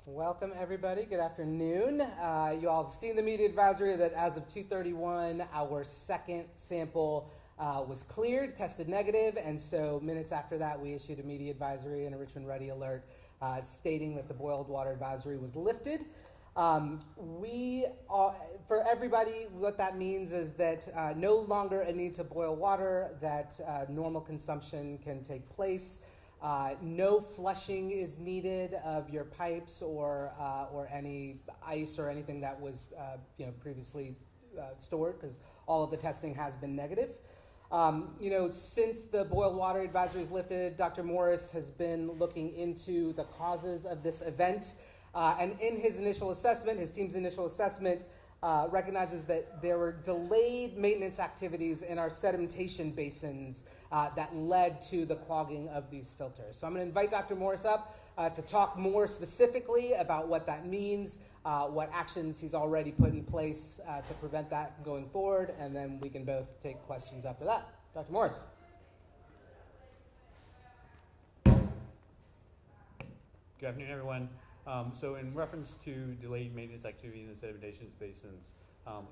Welcome, everybody. Good afternoon. You all have seen the media advisory that as of 2:31, our second sample was cleared, tested negative, and so minutes after that, we issued a media advisory and a Richmond Ready alert stating that the boiled water advisory was lifted. For everybody, what that means is that no longer a need to boil water, that normal consumption can take place. No flushing is needed of your pipes or any ice or anything that was previously stored, because all of the testing has been negative. Since the boiled water advisory is lifted, Dr. Morris has been looking into the causes of this event, and in his initial assessment, his team's initial assessment, recognizes that there were delayed maintenance activities in our sedimentation basins that led to the clogging of these filters. So I'm going to invite Dr. Morris up to talk more specifically about what that means, what actions he's already put in place to prevent that going forward, and then we can both take questions after that. Dr. Morris. Good afternoon, everyone. So in reference to delayed maintenance activity in the sedimentation basins,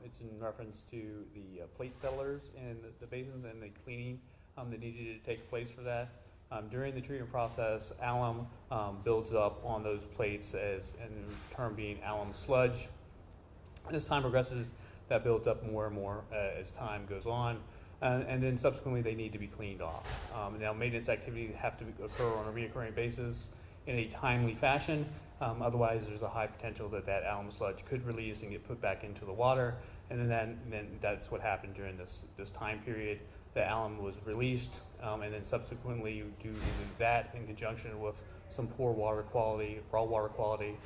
it's in reference to the plate settlers in the basins and the cleaning that needed to take place for that. During the treatment process, alum builds up on those plates, as in turn being alum sludge. And as time progresses, that builds up more and more as time goes on. And then subsequently, they need to be cleaned off. Now, maintenance activities have to occur on a recurring basis in a timely fashion. Otherwise, there's a high potential that alum sludge could release and get put back into the water. And then that's what happened during this time period. The alum was released, and then subsequently, due to that in conjunction with some poor water quality, raw water quality,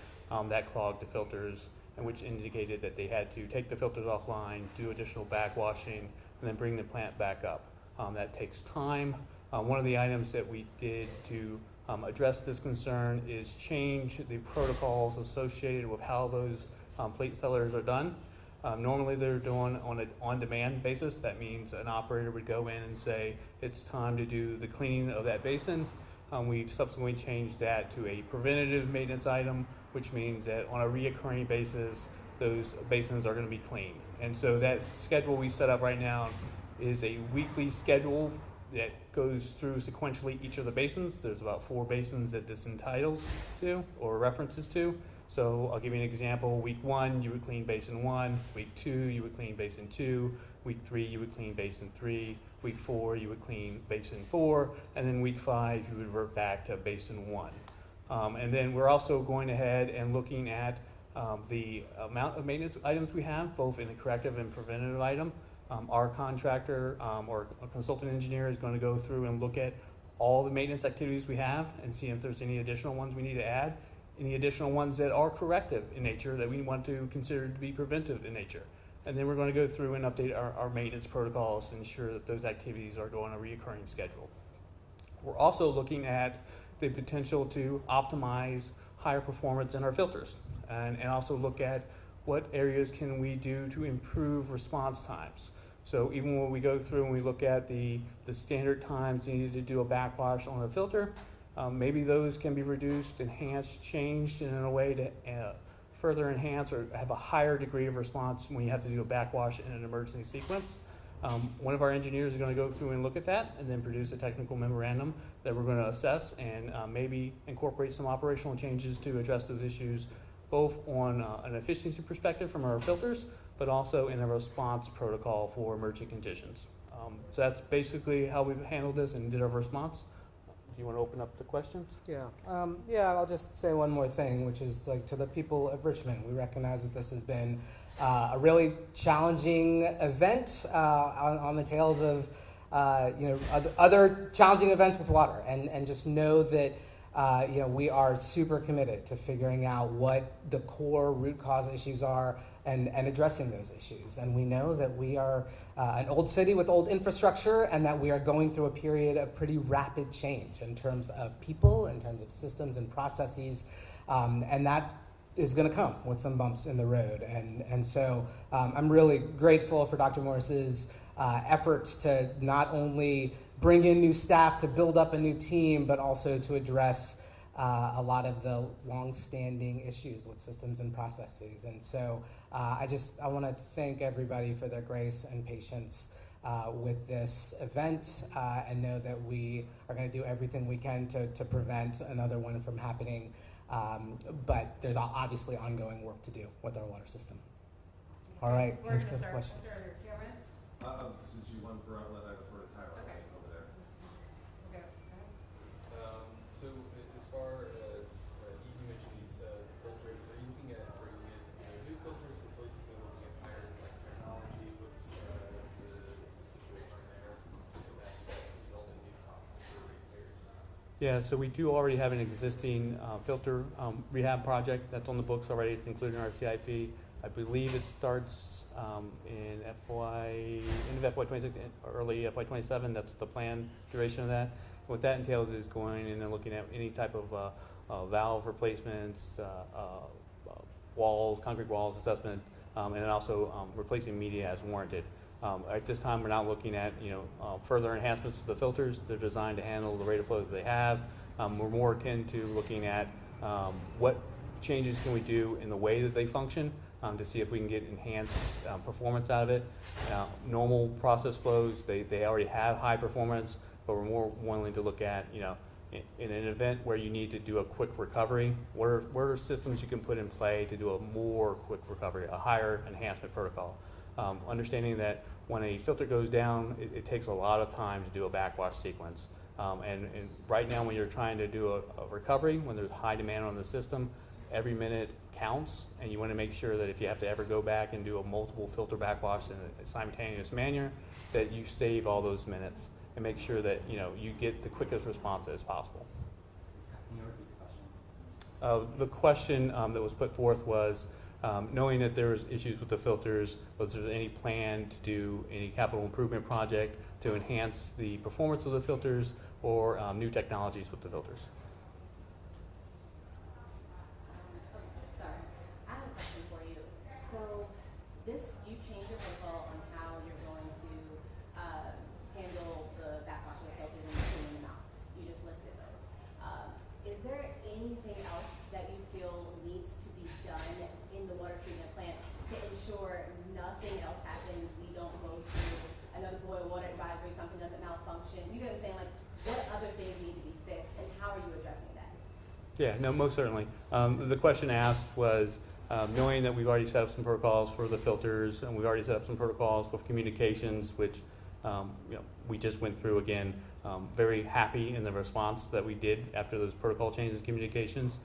that clogged the filters, and which indicated that they had to take the filters offline, do additional backwashing, and then bring the plant back up. That takes time. One of the items that we did to address this concern is change the protocols associated with how those plate settlers are done. Normally they're done on an on-demand basis. That means an operator would go in and say, it's time to do the cleaning of that basin. We've subsequently changed that to a preventative maintenance item, which means that on a reoccurring basis, those basins are going to be cleaned. And so that schedule we set up right now is a weekly schedule that goes through sequentially each of the basins. There's about 4 basins that this entitles to or references to. So I'll give you an example. Week 1, you would clean basin 1. Week 2, you would clean basin 2. Week 3, you would clean basin 3. Week 4, you would clean basin 4. And then week 5, you would revert back to basin 1. And then we're also going ahead and looking at the amount of maintenance items we have, both in the corrective and preventative item. Our contractor or a consultant engineer is going to go through and look at all the maintenance activities we have and see if there's any additional ones we need to add, any additional ones that are corrective in nature that we want to consider to be preventive in nature. And then we're going to go through and update our maintenance protocols to ensure that those activities are going on a recurring schedule. We're also looking at the potential to optimize higher performance in our filters and also look at what areas can we do to improve response times. So even when we go through and we look at the standard times needed to do a backwash on a filter, maybe those can be reduced, enhanced, changed in a way to further enhance or have a higher degree of response when you have to do a backwash in an emergency sequence. One of our engineers is going to go through and look at that and then produce a technical memorandum that we're going to assess and maybe incorporate some operational changes to address those issues, both on an efficiency perspective from our filters, but also in a response protocol for emergent conditions. So that's basically how we've handled this and did our response. Do you want to open up the questions? Yeah, I'll just say one more thing, which is to the people of Richmond, we recognize that this has been a really challenging event on the tails of other challenging events with water, and just know that we are super committed to figuring out what the core root cause issues are and addressing those issues. And we know that we are an old city with old infrastructure, and that we are going through a period of pretty rapid change in terms of people, in terms of systems and processes, and that is going to come with some bumps in the road. And so I'm really grateful for Dr. Morris's efforts to not only bring in new staff to build up a new team, but also to address a lot of the long-standing issues with systems and processes. And so I want to thank everybody for their grace and patience with this event, and know that we are going to do everything we can to prevent another one from happening. But there's obviously ongoing work to do with our water system. All right, let's go to questions. Since you won for Avula, I defer to Tyler over there. Okay. So as far as you mentioned these filters, are you looking at bringing in new filters, replacing them, looking at higher technology? What's the situation there that result in new costs for ratepayers? Yeah, so we do already have an existing filter rehab project that's on the books already. It's included in our CIP. I believe it starts in end of FY26, early FY27. That's the planned duration of that. What that entails is going in and looking at any type of valve replacements, walls, concrete walls assessment, and then also replacing media as warranted. At this time, we're not looking at further enhancements to the filters. They're designed to handle the rate of flow that they have. We're more akin to looking at what changes can we do in the way that they function to see if we can get enhanced performance out of it. Normal process flows, they already have high performance, but we're more willing to look at, in an event where you need to do a quick recovery, what are systems you can put in play to do a more quick recovery, a higher enhancement protocol. Understanding that when a filter goes down, it takes a lot of time to do a backwash sequence. And right now when you're trying to do a recovery, when there's high demand on the system, every minute counts, and you want to make sure that if you have to ever go back and do a multiple filter backwash in a simultaneous manner, that you save all those minutes and make sure that you get the quickest response as possible. Can you repeat the question? The question that was put forth was, knowing that there was issues with the filters, was there any plan to do any capital improvement project to enhance the performance of the filters or new technologies with the filters? Sorry, I have a question for you. So you changed your protocol on how you're going to handle the backwash of the filters and cleaning them out. You just listed those. Is there anything else that you feel needs to be done in the water treatment plant to ensure nothing else happens? We don't go through another boil water advisory, something doesn't malfunction. You get what I'm saying? Like, what other things need to be fixed, and how are you addressing that? Yeah, no, most certainly. The question asked was, knowing that we've already set up some protocols for the filters, and we've already set up some protocols with communications, which we just went through again. Very happy in the response that we did after those protocol changes, communications.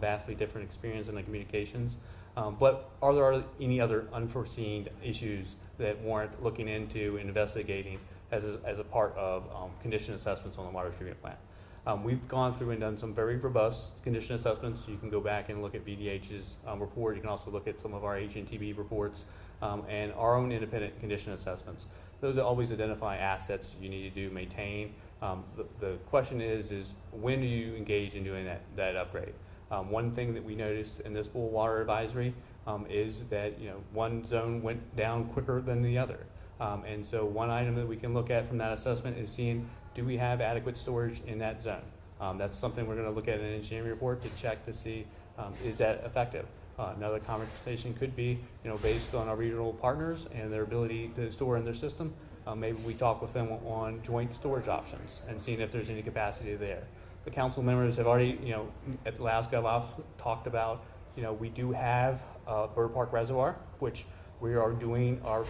Vastly different experience in the communications. But are there any other unforeseen issues that warrant looking into and investigating as a part of condition assessments on the water treatment plant? We've gone through and done some very robust condition assessments. You can go back and look at VDH's report. You can also look at some of our HNTB reports and our own independent condition assessments. Those always identify assets you need to maintain. The question is when do you engage in doing that upgrade? One thing that we noticed in this pool water advisory is that one zone went down quicker than the other. And so one item that we can look at from that assessment is seeing, do we have adequate storage in that zone? That's something we're going to look at in an engineering report to check to see, is that effective? Another conversation could be, based on our regional partners and their ability to store in their system, maybe we talk with them on joint storage options and seeing if there's any capacity there. The council members have already, at the last gov-off talked about, we do have Bird Park Reservoir, which we are doing our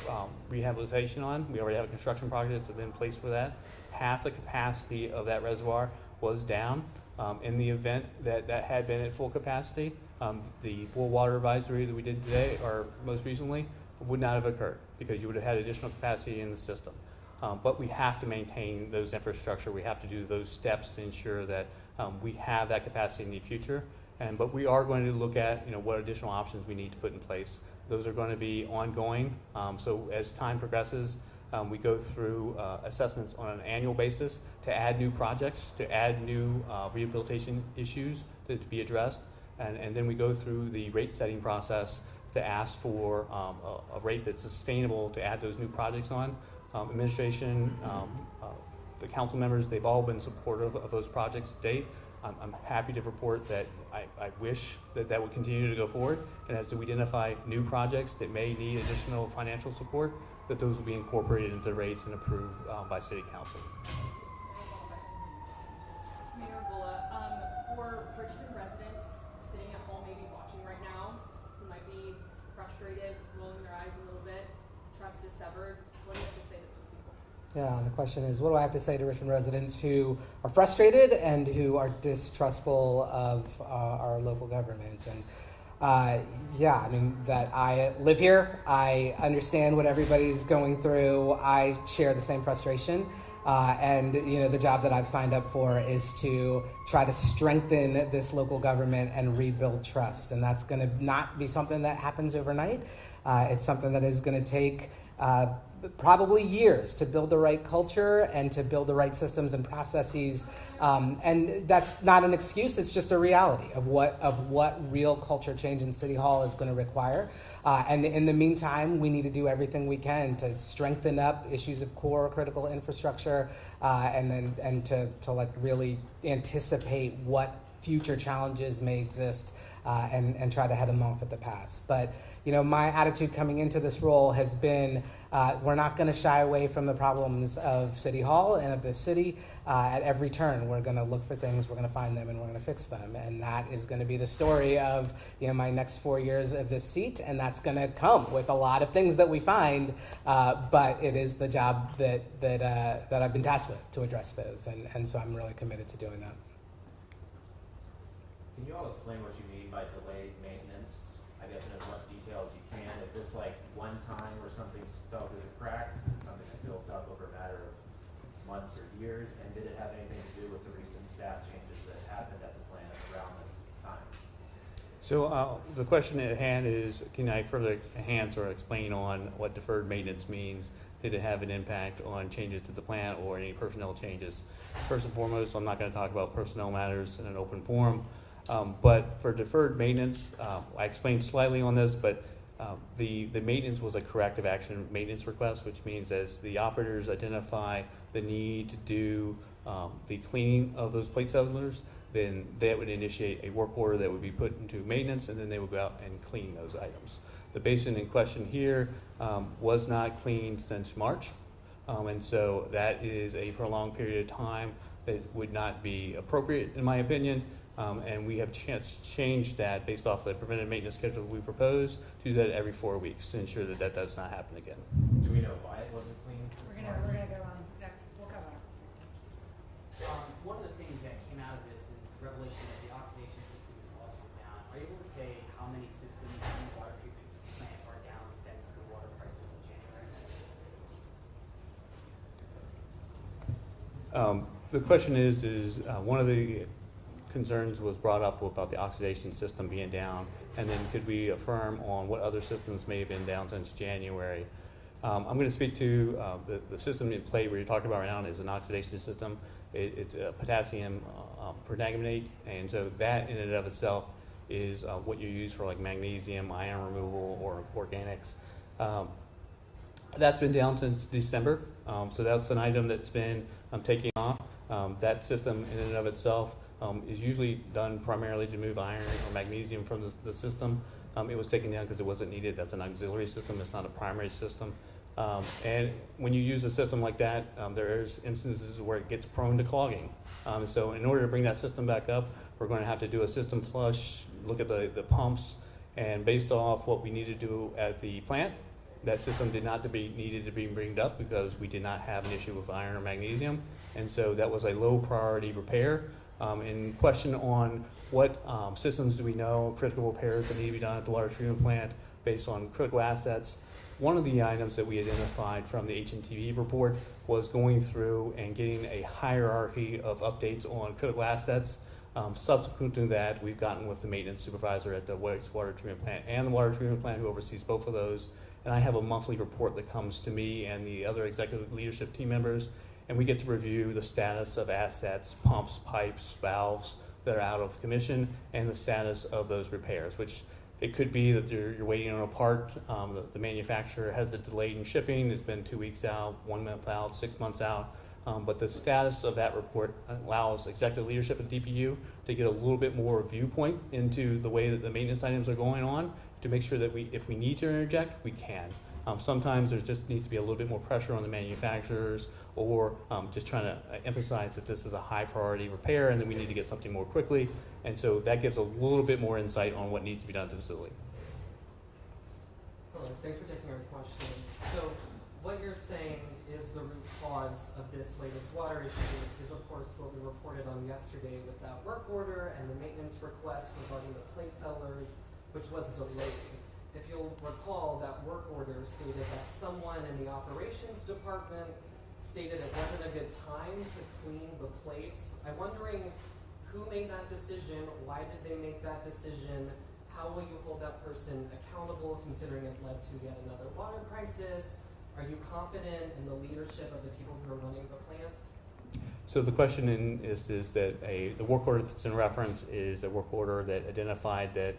rehabilitation on. We already have a construction project that's in place for that. Half the capacity of that reservoir was down. In the event that had been at full capacity, the pool water advisory that we did today, or most recently, would not have occurred because you would have had additional capacity in the system. But we have to maintain those infrastructure. We have to do those steps to ensure that we have that capacity in the future. But we are going to look at what additional options we need to put in place. Those are going to be ongoing. So as time progresses, we go through assessments on an annual basis to add new projects, to add new rehabilitation issues to be addressed. And then we go through the rate setting process to ask for a rate that's sustainable to add those new projects on. Administration, the council members, they've all been supportive of those projects to date. I'm happy to report that I wish that that would continue to go forward, and as we identify new projects that may need additional financial support, that those will be incorporated into the rates and approved by City Council. Mayor Avula, for Richmond residents sitting at home maybe watching right now who might be frustrated, rolling their eyes a little bit, trust is severed, what do you have to say to those people? Yeah, the question is, what do I have to say to Richmond residents who are frustrated and who are distrustful of our local government? And yeah, I mean, that I live here, I understand what everybody's going through, I share the same frustration. And you know, the job that I've signed up for is to try to strengthen this local government and rebuild trust. And that's going to not be something that happens overnight. It's something that is going to take probably years to build the right culture and to build the right systems and processes. And that's not an excuse, it's just a reality of what real culture change in City Hall is going to require. And in the meantime, we need to do everything we can to strengthen up issues of core critical infrastructure, and to like really anticipate what future challenges may exist, and try to head them off at the pass. But you know, my attitude coming into this role has been, we're not going to shy away from the problems of City Hall and of the city. At every turn, we're going to look for things, we're going to find them, and we're going to fix them. And that is going to be the story of, you know, my next 4 years of this seat, and that's going to come with a lot of things that we find. But it is the job that I've been tasked with to address those, and so I'm really committed to doing that. Can you all explain what you mean by delayed maintenance? I guess in as much detail as you can. Is this like one time where something fell through the cracks? Is it something that built up over a matter of months or years? And did it have anything to do with the recent staff changes that happened at the plant around this time? So the question at hand is, can I further enhance or explain on what deferred maintenance means? Did it have an impact on changes to the plant or any personnel changes? First and foremost, I'm not going to talk about personnel matters in an open forum. But for deferred maintenance, I explained slightly on this, but the maintenance was a corrective action maintenance request, which means as the operators identify the need to do the cleaning of those plate settlers, then that would initiate a work order that would be put into maintenance, and then they would go out and clean those items. The basin in question here was not cleaned since March, and so that is a prolonged period of time that would not be appropriate, in my opinion. And we have changed that based off the preventive maintenance schedule we propose to do that every 4 weeks to ensure that that does not happen again. Do we know why it wasn't cleaned? We're gonna go on next. We'll cover it. One of the things that came out of this is the revelation that the oxidation system is also down. Are you able to say how many systems in the water treatment plant are down since the water crisis in January? The question is one of the concerns was brought up about the oxidation system being down, and then could we affirm on what other systems may have been down since January? I'm going to speak to the system in play where you're talking about right now is an oxidation system. It's potassium permanganate, and so that in and of itself is what you use for like magnesium, iron removal, or organics. That's been down since December, so that's an item that's been taking off. That system in and of itself is usually done primarily to move iron or magnesium from the system. It was taken down because it wasn't needed. That's an auxiliary system. It's not a primary system. And when you use a system like that, there's instances where it gets prone to clogging. So in order to bring that system back up, we're going to have to do a system flush, look at the pumps, and based off what we need to do at the plant, that system needed to be bringed up because we did not have an issue with iron or magnesium. And so that was a low priority repair. In question on what systems do we know, critical repairs that need to be done at the water treatment plant based on critical assets. One of the items that we identified from the HNTV report was going through and getting a hierarchy of updates on critical assets. Subsequent to that, we've gotten with the maintenance supervisor at the wastewater treatment plant and the water treatment plant who oversees both of those. And I have a monthly report that comes to me and the other executive leadership team members, and we get to review the status of assets, pumps, pipes, valves that are out of commission, and the status of those repairs, which it could be that you're waiting on a part, the manufacturer has the delay in shipping, it's been 2 weeks out, 1 month out, 6 months out. But the status of that report allows executive leadership at DPU to get a little bit more viewpoint into the way that the maintenance items are going on to make sure that if we need to interject, we can. Sometimes there just needs to be a little bit more pressure on the manufacturers, or just trying to emphasize that this is a high priority repair and that we need to get something more quickly. And so that gives a little bit more insight on what needs to be done at the facility. Hello, thanks for taking our questions. So what you're saying is the root cause of this latest water issue is, of course, what we reported on yesterday with that work order and the maintenance request regarding the plate sellers, which was delayed. If you'll recall, that work order stated that someone in the operations department stated it wasn't a good time to clean the plates. I'm wondering who made that decision, why did they make that decision, how will you hold that person accountable considering it led to yet another water crisis? Are you confident in the leadership of the people who are running the plant? So the question is that the work order that's in reference is a work order that identified that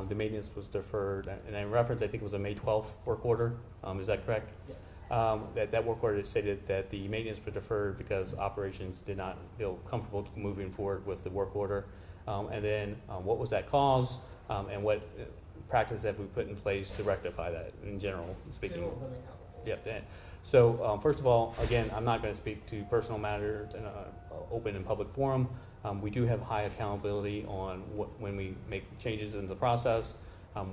the maintenance was deferred, and in reference I think it was a May 12th work order. Is that correct? Yes. That work order stated that the maintenance was deferred because operations did not feel comfortable moving forward with the work order. And then what was that cause, and what practices have we put in place to rectify that in general speaking? Yep. So first of all, again, I'm not going to speak to personal matters in an open and public forum. We do have high accountability on when we make changes in the process.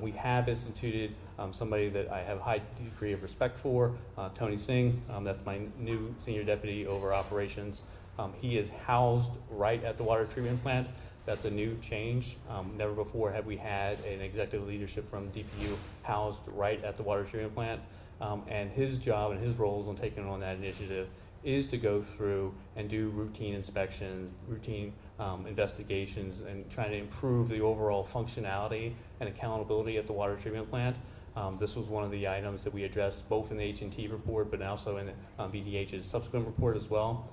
We have instituted somebody that I have a high degree of respect for, Tony Singh. That's my new senior deputy over operations. He is housed right at the water treatment plant. That's a new change. Never before have we had an executive leadership from DPU housed right at the water treatment plant. And his job and his roles on taking on that initiative is to go through and do routine inspections, routine investigations, and trying to improve the overall functionality and accountability at the water treatment plant. This was one of the items that we addressed both in the H&T report, but also in VDH's subsequent report as well.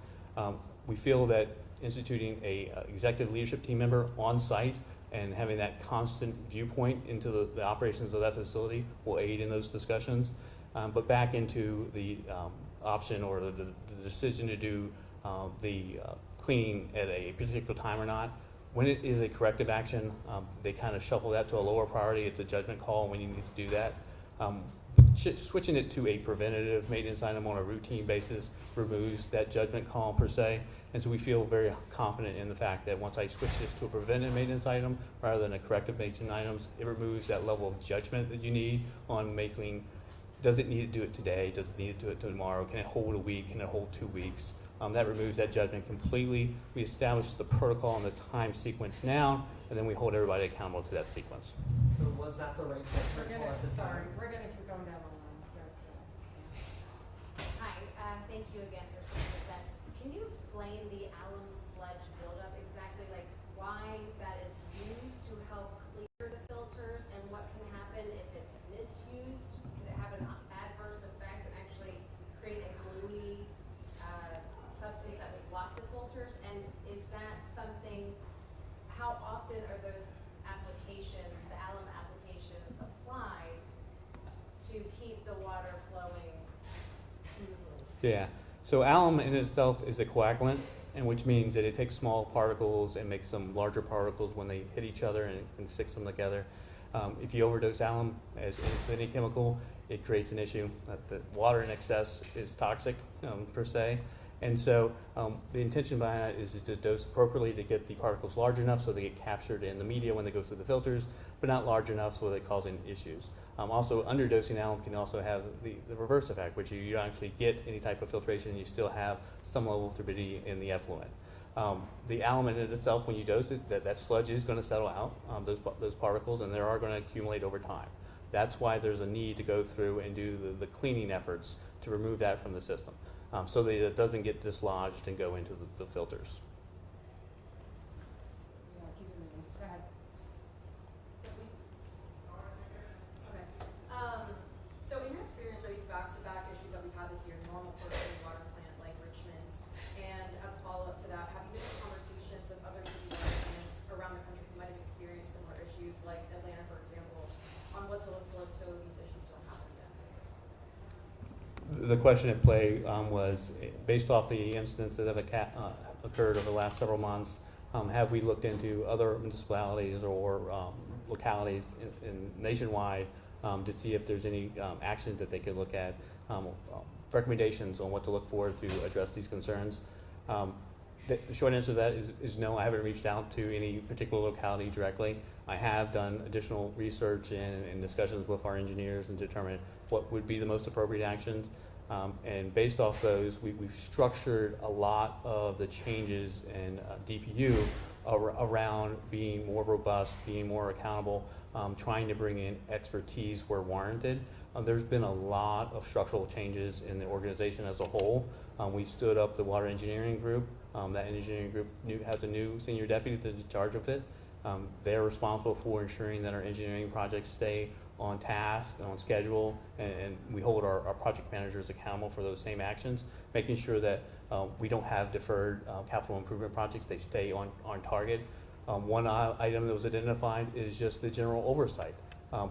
We feel that instituting a executive leadership team member on site and having that constant viewpoint into the operations of that facility will aid in those discussions. But back into the option or the decision to do the cleaning at a particular time or not, when it is a corrective action, they kind of shuffle that to a lower priority. It's a judgment call when you need to do that. Switching it to a preventative maintenance item on a routine basis removes that judgment call per se. And so we feel very confident in the fact that once I switch this to a preventive maintenance item rather than a corrective maintenance items, it removes that level of judgment that you need on making, does it need to do it today? Does it need to do it tomorrow? Can it hold a week? Can it hold 2 weeks? That removes that judgment completely. We establish the protocol and the time sequence now, and then we hold everybody accountable to that sequence. So was that the right judgment call at the time? We're gonna keep going down the line. Hi, thank you again for saying this. Can you explain the alum sludge buildup exactly, like why that is used to help clear the filters, and what can happen if it's misused? Could it have an adverse effect and actually create a gluey substance that would block the filters? And is that something, how often are those applications, the alum applications, applied to keep the water flowing smoothly? Yeah. So alum in itself is a coagulant, and which means that it takes small particles and makes them larger particles when they hit each other and sticks them together. If you overdose alum as any chemical, it creates an issue. The water in excess is toxic per se. And so the intention behind that is to dose appropriately to get the particles large enough so they get captured in the media when they go through the filters, but not large enough so they cause any issues. Also, underdosing alum can also have the reverse effect, which you don't actually get any type of filtration, and you still have some level of turbidity in the effluent. The alum in itself, when you dose it, that sludge is going to settle out, those particles, and they are going to accumulate over time. That's why there's a need to go through and do the cleaning efforts to remove that from the system, so that it doesn't get dislodged and go into the filters. Yeah, keep it moving. Go ahead. Okay. So in your experience, are these back-to-back issues that we've had this year normal for a big water plant like Richmond's? And as a follow-up to that, have you been in conversations with other city water plants around the country who might have experienced similar issues, like Atlanta, for example, on what to look for so these issues don't happen again? the question at play was, based off the incidents that have occurred over the last several months, have we looked into other municipalities or localities nationwide to see if there's any actions that they could look at, recommendations on what to look for to address these concerns? The short answer to that is no. I haven't reached out to any particular locality directly. I have done additional research and discussions with our engineers and determined what would be the most appropriate actions. And based off those, we've structured a lot of the changes in DPU around being more robust, being more accountable, trying to bring in expertise where warranted. There's been a lot of structural changes in the organization as a whole. We stood up the water engineering group. That engineering group has a new senior deputy that's in charge of it. They're responsible for ensuring that our engineering projects stay on task and on schedule, and we hold our project managers accountable for those same actions, making sure that we don't have deferred capital improvement projects. They stay on target. One item that was identified is just the general oversight.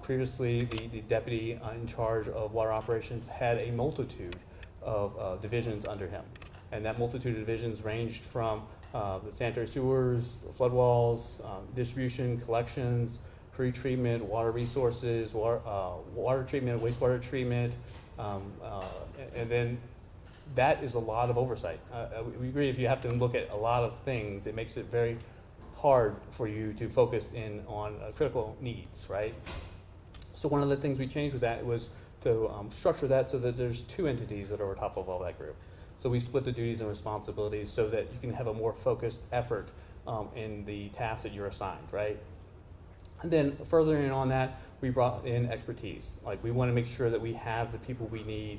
Previously, the deputy in charge of water operations had a multitude of divisions under him, and that multitude of divisions ranged from the sanitary sewers, flood walls, distribution, collections, pre-treatment, water resources, water treatment, wastewater treatment, and then that is a lot of oversight. We agree if you have to look at a lot of things, it makes it very hard for you to focus in on critical needs, right? So one of the things we changed with that was to structure that so that there's two entities that are on top of all that group. So we split the duties and responsibilities so that you can have a more focused effort in the tasks that you're assigned, right? And then furthering on that, we brought in expertise. Like, we want to make sure that we have the people we need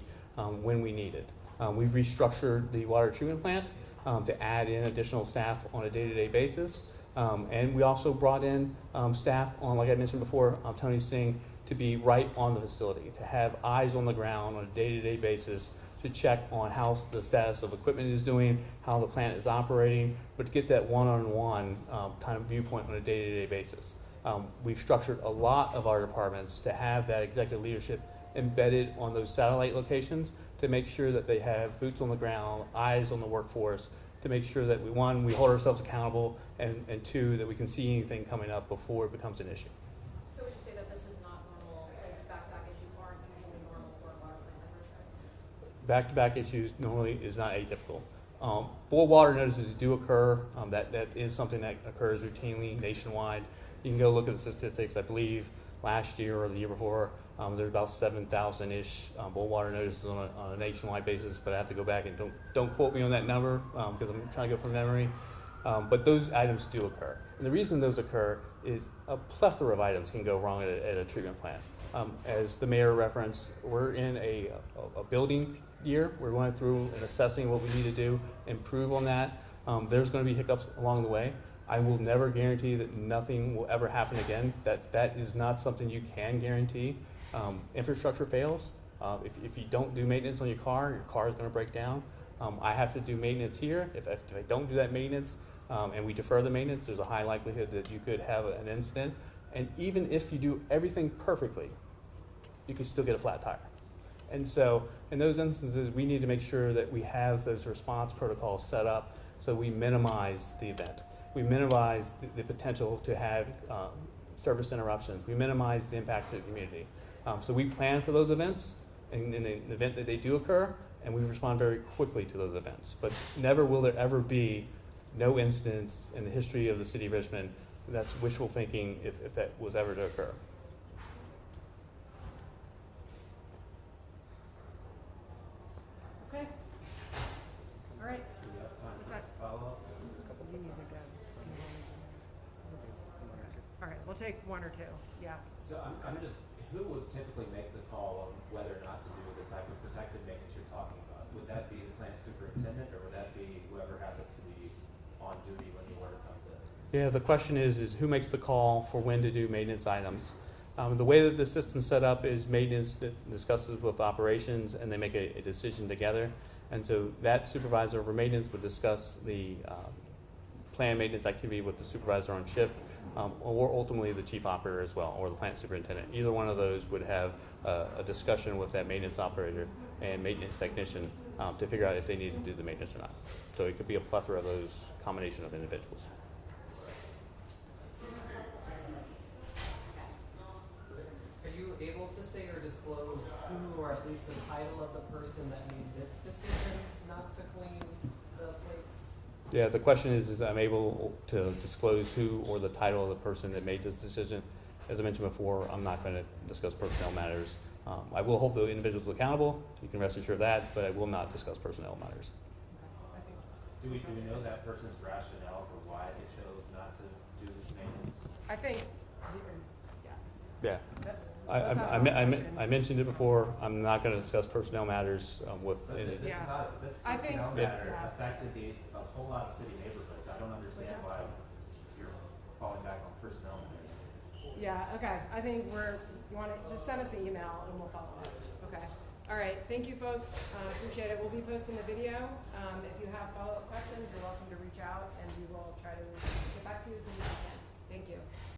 when we need it. We've restructured the water treatment plant to add in additional staff on a day-to-day basis. And we also brought in staff on, like I mentioned before, Tony's saying, to be right on the facility, to have eyes on the ground on a day-to-day basis, to check on how the status of equipment is doing, how the plant is operating, but to get that one-on-one kind of viewpoint on a day-to-day basis. We've structured a lot of our departments to have that executive leadership embedded on those satellite locations to make sure that they have boots on the ground, eyes on the workforce, to make sure that we hold ourselves accountable, and two, that we can see anything coming up before it becomes an issue. So would you say that this is not normal, like these back-to-back issues aren't usually normal for a water plant that starts? Back-to-back issues normally is not atypical. Boil water notices do occur. That is something that occurs routinely nationwide. You can go look at the statistics. I believe last year or the year before, there's about 7,000-ish boil water notices on a nationwide basis, but I have to go back and don't quote me on that number because I'm trying to go from memory. But those items do occur. And the reason those occur is a plethora of items can go wrong at a treatment plant. As the mayor referenced, we're in a building year. We're going through and assessing what we need to do, improve on that. There's going to be hiccups along the way. I will never guarantee that nothing will ever happen again. That is not something you can guarantee. Infrastructure fails. If you don't do maintenance on your car is going to break down. I have to do maintenance here. If I don't do that maintenance and we defer the maintenance, there's a high likelihood that you could have an incident. And even if you do everything perfectly, you can still get a flat tire. And so in those instances, we need to make sure that we have those response protocols set up so we minimize the event. We minimize the potential to have service interruptions. We minimize the impact to the community. So we plan for those events in the event that they do occur, and we respond very quickly to those events. But never will there ever be no incidents in the history of the city of Richmond. That's wishful thinking if that was ever to occur. Okay. All right. What's that? All right, we'll take one or two. Yeah. So I'm just, who would typically make the call on whether or not to do the type of protective maintenance you're talking about? Would that be the plant superintendent, or would that be whoever happens to be on duty when the order comes in? Yeah, the question is who makes the call for when to do maintenance items? The way that the system's set up is maintenance discusses with operations, and they make a decision together. And so that supervisor over maintenance would discuss the planned maintenance activity with the supervisor on shift, or ultimately the chief operator as well, or the plant superintendent. Either one of those would have a discussion with that maintenance operator and maintenance technician to figure out if they need to do the maintenance or not. So it could be a plethora of those combination of individuals. Are you able to say or disclose who, or at least the title of the person that made this decision not to clean the plates? Yeah, the question is I'm able to disclose who or the title of the person that made this decision. As I mentioned before, I'm not going to discuss personnel matters. I will hold the individuals accountable. You can rest assured of that, but I will not discuss personnel matters. Do we know that person's rationale for why they chose not to do this maintenance? I think, Yeah. that- I mentioned it before. I'm not going to discuss personnel matters with But any. this, Yeah. this I think- personnel Yeah. matter affected a whole lot of city neighborhoods. I don't understand why you're falling back on personnel matters. yeah, okay, I think you want to, just send us an email and we'll follow up, okay? All right, thank you folks, appreciate it. We'll be posting the video. If you have follow-up questions, you're welcome to reach out and we will try to get back to you as soon as we can. Thank you.